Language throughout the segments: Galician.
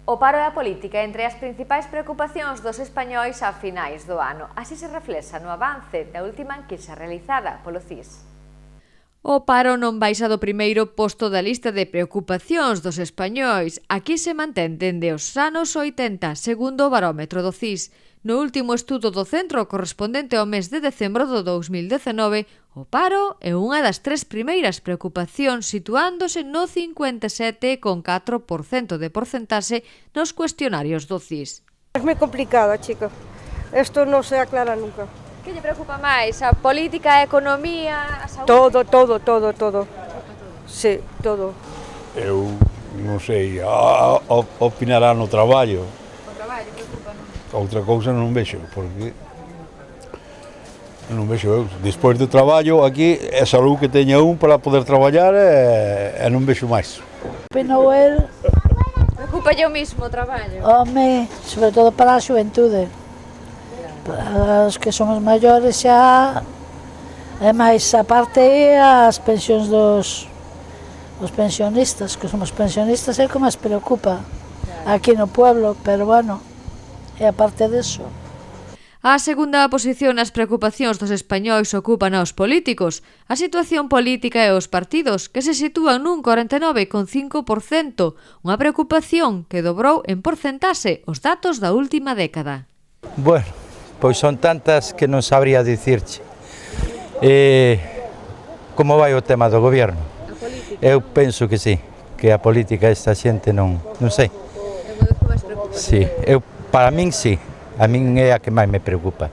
O paro e a política entre as principais preocupacións dos españois a finais do ano. Así se reflexa no avance da última enquisa realizada polo CIS. O paro non baixa do primeiro posto da lista de preocupacións dos españois. Aquí se mantén dende os anos 80, segundo o barómetro do CIS. No último estudo do centro correspondente ao mes de decembro do 2019, o paro é unha das tres primeiras preocupacións, situándose no 57,4% de porcentaxe nos cuestionarios do CIS. Es moi complicado, chico. Isto non se aclara nunca. Que lle preocupa máis? A política, a economía, a saúde? Todo. Sí, todo. Eu non sei, opinará no traballo. O traballo preocupa, non? Outra cousa non vexo, porque non vexo eu. Despois do traballo, aquí é salud que teña un para poder traballar e non vexo máis. Opino el, Preocupa o mismo o traballo? home, sobre todo para a xuventude. Para os que somos maiores xa, e máis aparte as pensións dos pensionistas, que somos pensionistas é o que máis preocupa aquí no pueblo, pero bueno, e aparte deso. A segunda posición nas preocupacións dos españois ocupan aos políticos, a situación política e os partidos, que se sitúan nun 49,5%, unha preocupación que dobrou en porcentaxe os datos da última década. Bueno, pois son tantas que non sabría dicirche. Como vai o tema do goberno? A política? Eu penso que sí, que a política esta xente non sei. É unha das que máis preocupa. Sí, para min sí, a min é a que máis me preocupa.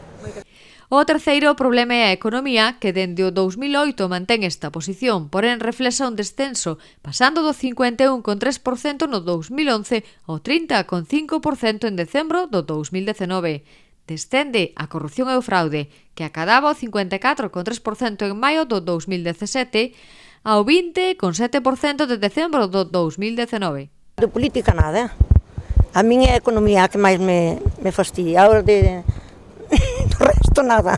O terceiro problema é a economía, que dende o 2008 mantén esta posición, porén reflexa un descenso, pasando do 51,3% no 2011 ao 30,5% en decembro do 2019. Descende a corrupción e o fraude, que acadaba o 54,3% en maio do 2017 ao 20,7% de decembro do 2019. De política nada. A min é a economía que máis me fastidia. Ahora do resto nada.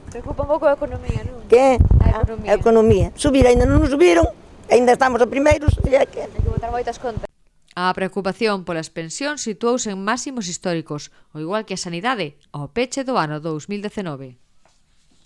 Preocupa un pouco a economía, non? Que? A economía. Subir ainda non subiron, ainda estamos a primeiros. Hai que botar moitas contas. A preocupación polas pensións situouse en máximos históricos, ao igual que a sanidade, ao peche do ano 2019.